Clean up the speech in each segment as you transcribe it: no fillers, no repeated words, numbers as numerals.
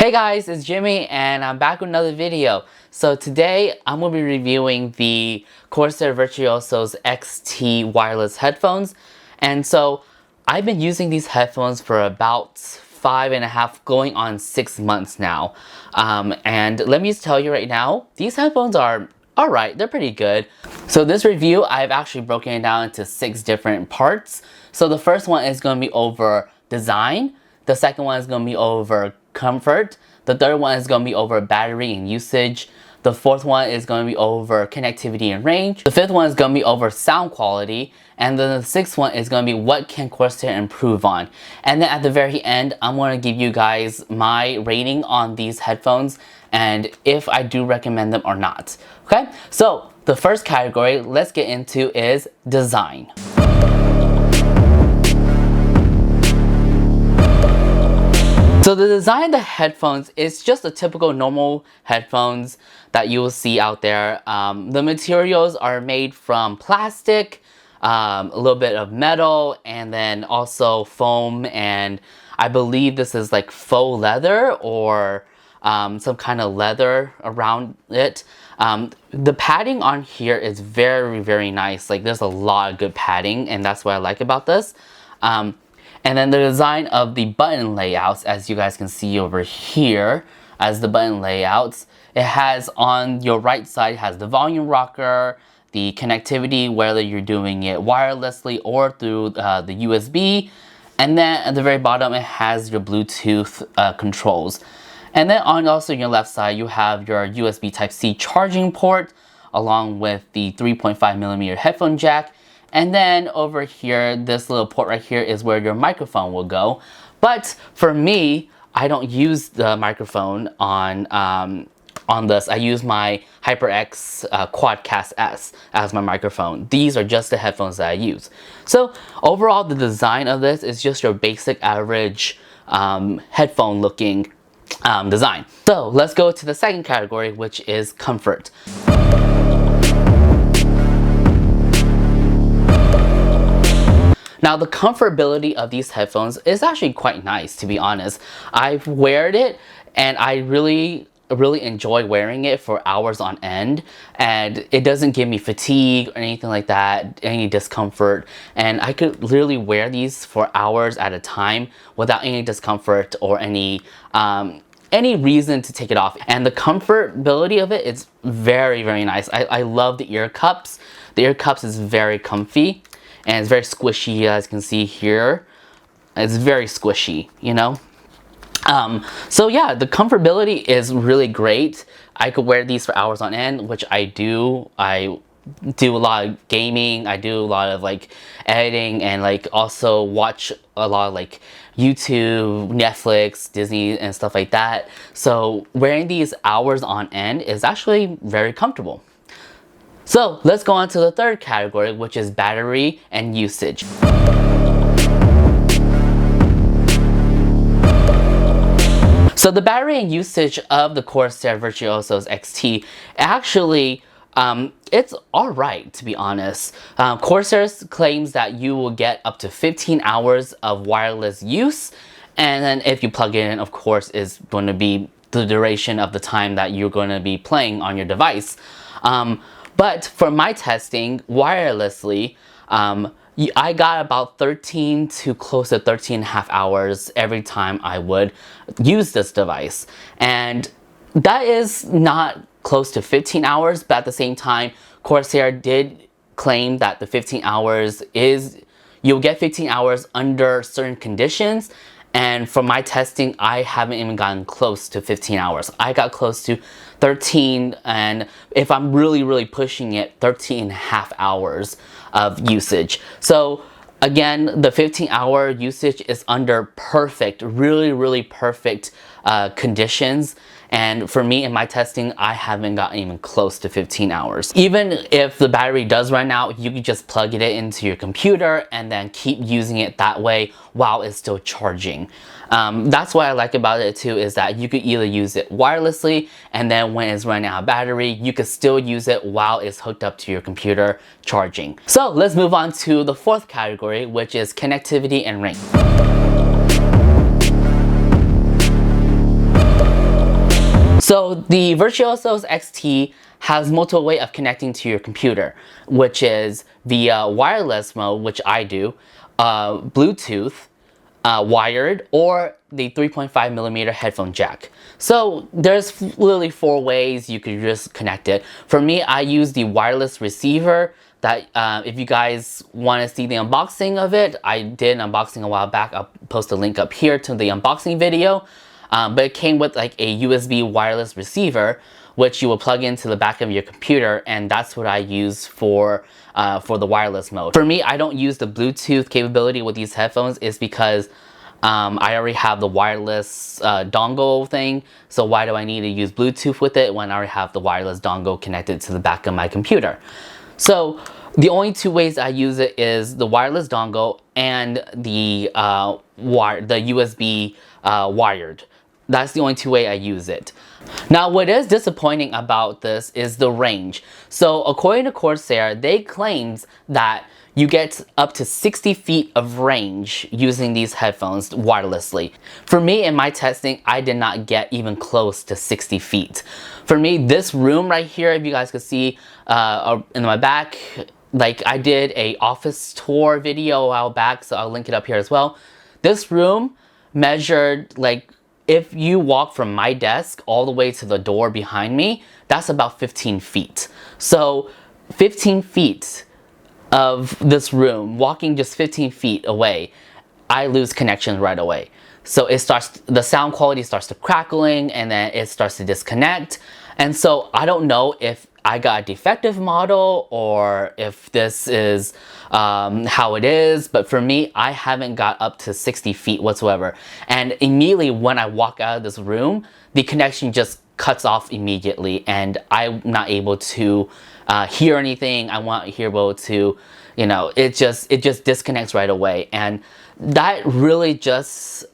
Hey guys, it's Jimmy and I'm back with another video. So today I'm going to be reviewing the Corsair Virtuoso XT wireless headphones. And so I've been using these headphones for about 5.5 going on 6 months now. And let me just tell you right now, these headphones are alright, they're pretty good. So this review, I've actually broken it down into 6 different parts. So the first one is going to be over design. The second one is going to be over comfort. The third one is going to be over battery and usage. The fourth one is going to be over connectivity and range. The fifth one is going to be over sound quality. And then the sixth one is going to be what can Corsair improve on. And then at the very end, I'm going to give you guys my rating on these headphones and if I do recommend them or not. Okay, so the first category let's get into is design. So the design of the headphones is just a typical normal headphones that you will see out there. The materials are made from plastic, a little bit of metal, and then also foam, and I believe this is like faux leather or some kind of leather around it. The padding on here is very nice. Like there's a lot of good padding, and that's what I like about this. And then the design of the button layouts, as you guys can see over here, as the button layouts, it has on your right side has the volume rocker, the connectivity, whether you're doing it wirelessly or through the USB, and then at the very bottom it has your Bluetooth controls. And then on also your left side you have your USB Type-C charging port along with the 3.5mm headphone jack. And then over here, this little port right here is where your microphone will go. But for me, I don't use the microphone on this. I use my HyperX Quadcast S as my microphone. These are just the headphones that I use. So overall, the design of this is just your basic average headphone looking design. So let's go to the second category, which is comfort. Now the comfortability of these headphones is actually quite nice, to be honest. I've weared it and I really enjoy wearing it for hours on end, and it doesn't give me fatigue or anything like that, any discomfort, and I could literally wear these for hours at a time without any discomfort or any reason to take it off. And the comfortability of it is very nice. I love the ear cups. The ear cups is very comfy. And it's very squishy, as you can see here. It's very squishy, you know? So yeah, the comfortability is really great. I could wear these for hours on end, which I do. I do a lot of gaming. I do a lot of like editing and like also watch a lot of like YouTube, Netflix, Disney and stuff like that. So wearing these hours on end is actually very comfortable. So let's go on to the third category, which is battery and usage. So the battery and usage of the Corsair Virtuoso XT actually, it's alright, to be honest. Corsair claims that you will get up to 15 hours of wireless use, and then if you plug it in, of course, is going to be the duration of the time that you're going to be playing on your device. But for my testing wirelessly, I got about 13 to close to 13.5 hours every time I would use this device. And that is not close to 15 hours, but at the same time, Corsair did claim that the 15 hours is, you'll get 15 hours under certain conditions. And for my testing, I haven't even gotten close to 15 hours. I got close to 13, and if I'm really pushing it, 13.5 hours of usage. So again, the 15-hour usage is under perfect, really perfect conditions. And for me in my testing, I haven't gotten even close to 15 hours. Even if the battery does run out, you can just plug it into your computer and then keep using it that way while it's still charging. That's what I like about it too, is that you could either use it wirelessly, and then when it's running out of battery, you could still use it while it's hooked up to your computer charging. So let's move on to the fourth category, which is connectivity and range. So the Virtuoso XT has multiple way of connecting to your computer, which is via wireless mode, which I do, Bluetooth, wired, or the 3.5mm headphone jack. So there's literally 4 ways you could just connect it. For me, I use the wireless receiver that if you guys want to see the unboxing of it, I did an unboxing a while back. I'll post a link up here to the unboxing video. But it came with like a USB wireless receiver, which you will plug into the back of your computer, and that's what I use for the wireless mode. For me, I don't use the Bluetooth capability with these headphones is because I already have the wireless dongle thing, so why do I need to use Bluetooth with it when I already have the wireless dongle connected to the back of my computer? So the only 2 ways I use it is the wireless dongle and the USB wired. That's the only 2 ways I use it. Now, what is disappointing about this is the range. So according to Corsair, they claimed that you get up to 60 feet of range using these headphones wirelessly. For me, in my testing, I did not get even close to 60 feet. For me, this room right here, if you guys could see in my back, like I did a office tour video a while back, so I'll link it up here as well. This room measured, like, if you walk from my desk all the way to the door behind me, that's about 15 feet. So 15 feet of this room, walking just 15 feet away, I lose connection right away. So the sound quality starts to crackling, and then it starts to disconnect. And so I don't know if I got a defective model or if this is how it is, but for me, I haven't got up to 60 feet whatsoever. And immediately when I walk out of this room, the connection just cuts off immediately, and I'm not able to hear anything. I want to be able to, you know, it just disconnects right away. And that really just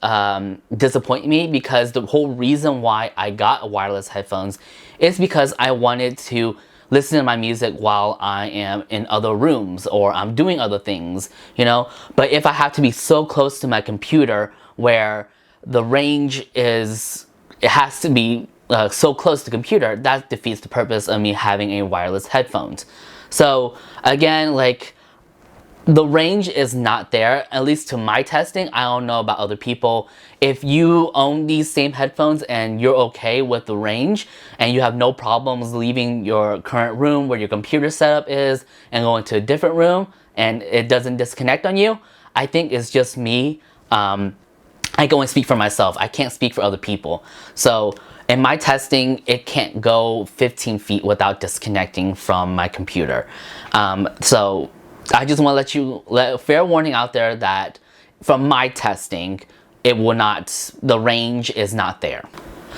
disappointed me, because the whole reason why I got wireless headphones is because I wanted to listen to my music while I am in other rooms or I'm doing other things, you know. But if I have to be so close to my computer where the range is, it has to be so close to the computer, that defeats the purpose of me having a wireless headphones. So again, like, the range is not there, at least to my testing. I don't know about other people. If you own these same headphones and you're okay with the range and you have no problems leaving your current room where your computer setup is and going to a different room and it doesn't disconnect on you, I think it's just me. I can only speak for myself. I can't speak for other people. So in my testing, it can't go 15 feet without disconnecting from my computer. So I just want to let fair warning out there that from my testing, it will not, the range is not there.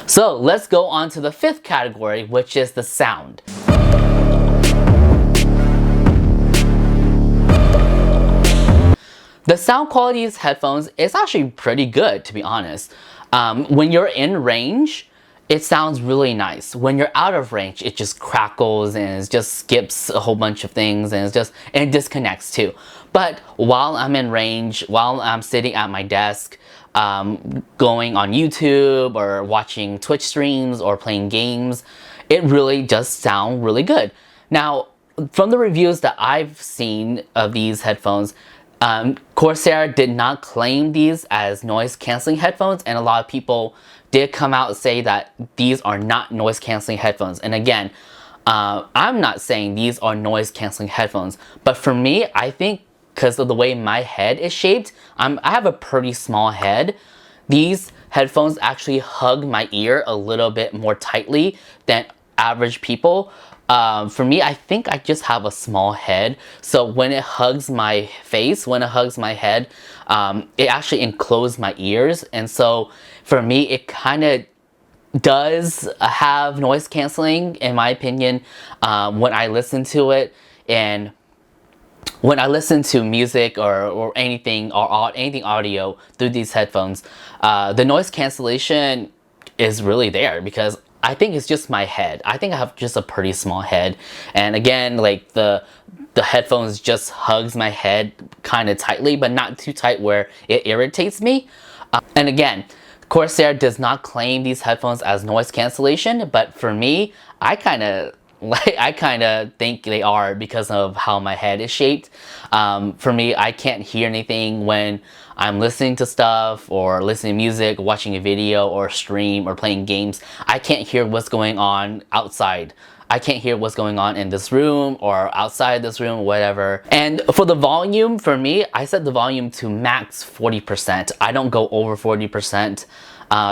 So let's go on to the 5th category, which is the sound. The sound quality of these headphones is actually pretty good, to be honest. When you're in range, it sounds really nice. When you're out of range, it just crackles and it just skips a whole bunch of things, and it disconnects too. But while I'm in range, while I'm sitting at my desk, going on YouTube or watching Twitch streams or playing games, it really does sound really good. Now, from the reviews that I've seen of these headphones, Corsair did not claim these as noise canceling headphones, and a lot of people did come out and say that these are not noise canceling headphones. And again, I'm not saying these are noise canceling headphones, but for me, I think because of the way my head is shaped, I have a pretty small head. These headphones actually hug my ear a little bit more tightly than average people. For me, I think I just have a small head, so when it hugs my face, when it hugs my head, it actually encloses my ears, and so for me, it kind of does have noise canceling, in my opinion, when I listen to it. And when I listen to music or anything audio through these headphones, the noise cancellation is really there, because I think it's just my head. I think I have just a pretty small head, and again, like the headphones just hugs my head kind of tightly, but not too tight where it irritates me. And again, Corsair does not claim these headphones as noise cancellation, but for me, I kind of think they are because of how my head is shaped. For me, I can't hear anything when I'm listening to stuff or listening to music, watching a video or stream or playing games. I can't hear what's going on outside. I can't hear what's going on in this room or outside this room, whatever. And for the volume, for me, I set the volume to max 40%. I don't go over 40%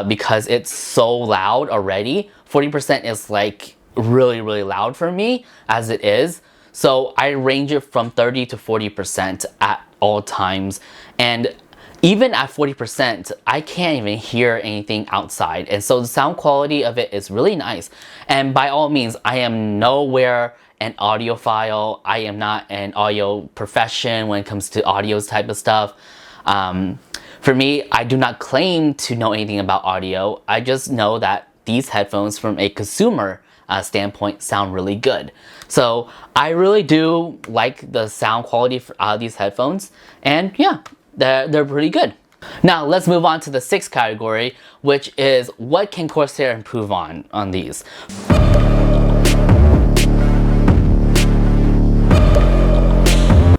because it's so loud already. 40% is like really, really loud for me as it is. So I range it from 30 to 40% at all times. And even at 40%, I can't even hear anything outside. And so the sound quality of it is really nice. And by all means, I am nowhere an audiophile. I am not an audio profession when it comes to audios type of stuff. For me, I do not claim to know anything about audio. I just know that these headphones from a consumer standpoint sound really good. So I really do like the sound quality out of these headphones. And yeah, they're pretty good. Now let's move on to the sixth category, which is what can Corsair improve on these.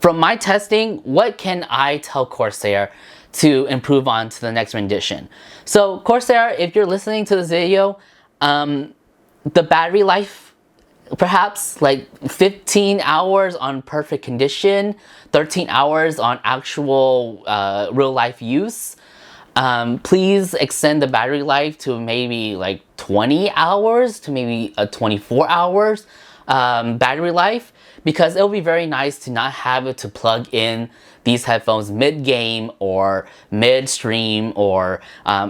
From my testing, what can I tell Corsair to improve on to the next rendition? So Corsair, if you're listening to this video, the battery life, perhaps like 15 hours on perfect condition, 13 hours on actual real life use. Please extend the battery life to maybe like 20 hours to maybe 24 hours battery life, because it'll be very nice to not have it to plug in these headphones mid-game or mid-stream, or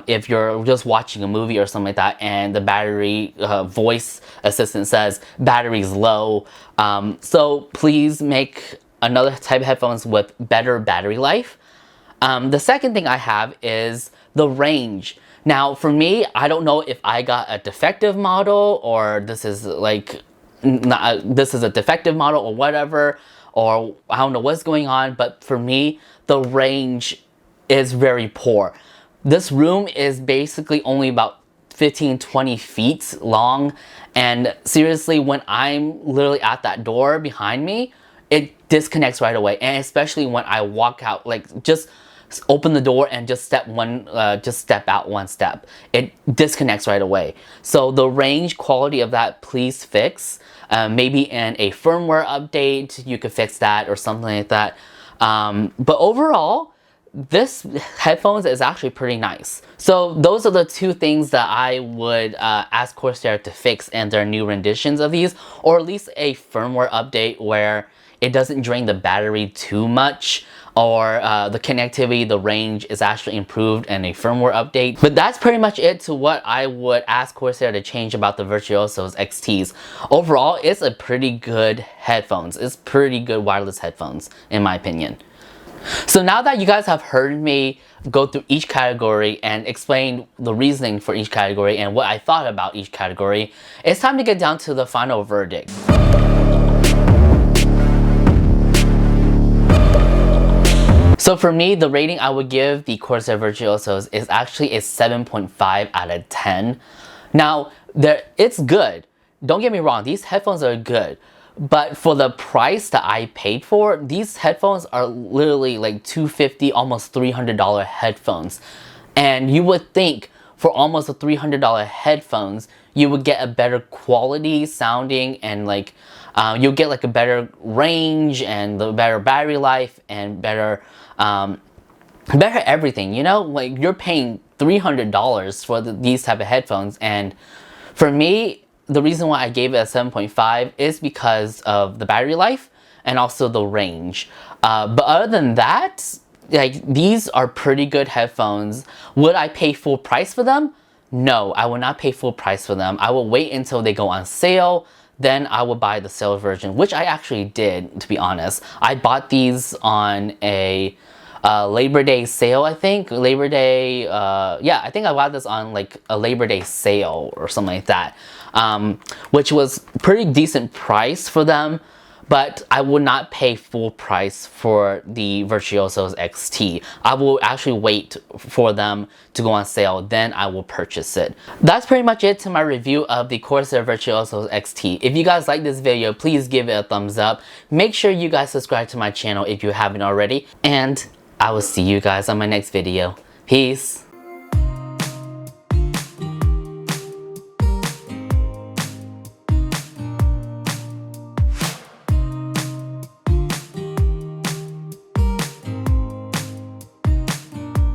if you're just watching a movie or something like that and the battery voice assistant says battery's low. So please make another type of headphones with better battery life. The second thing I have is the range. Now for me, I don't know if I got a defective model or this is like this is a defective model or whatever, or I don't know what's going on, but for me, the range is very poor. This room is basically only about 15-20 feet long, and seriously, when I'm literally at that door behind me, it disconnects right away. And especially when I walk out, like just open the door and just step out one step, it disconnects right away. So the range quality of that, please fix. Maybe in a firmware update you could fix that or something like that. But overall, this headphones is actually pretty nice. So those are the two things that I would ask Corsair to fix in their new renditions of these, or at least a firmware update where it doesn't drain the battery too much, or the connectivity, the range is actually improved in a firmware update. But that's pretty much it to what I would ask Corsair to change about the Virtuosos XTs. Overall, it's a pretty good headphones. It's pretty good wireless headphones, in my opinion. So now that you guys have heard me go through each category and explain the reasoning for each category and what I thought about each category, it's time to get down to the final verdict. So for me, the rating I would give the Corsair Virtuosos is actually a 7.5 out of 10. Now, it's good. Don't get me wrong, these headphones are good. But for the price that I paid for, these headphones are literally like $250, almost $300 headphones. And you would think for almost a $300 headphones, you would get a better quality sounding, and like you'll get like a better range and the better battery life and better everything, you know? Like you're paying $300 for these type of headphones, and for me, the reason why I gave it a 7.5 is because of the battery life and also the range. But other than that, like these are pretty good headphones. Would I pay full price for them? No, I will not pay full price for them. I will wait until they go on sale. Then I will buy the sale version, which I actually did, to be honest. I bought these on a Labor Day sale, I think. Labor Day, yeah, I think I bought this on like a Labor Day sale or something like that. Which was pretty decent price for them. but I will not pay full price for the Virtuosos XT. I will actually wait for them to go on sale, then I will purchase it. That's pretty much it to my review of the Corsair Virtuosos XT. If you guys like this video, please give it a thumbs up. Make sure you guys subscribe to my channel if you haven't already, and I will see you guys on my next video. Peace!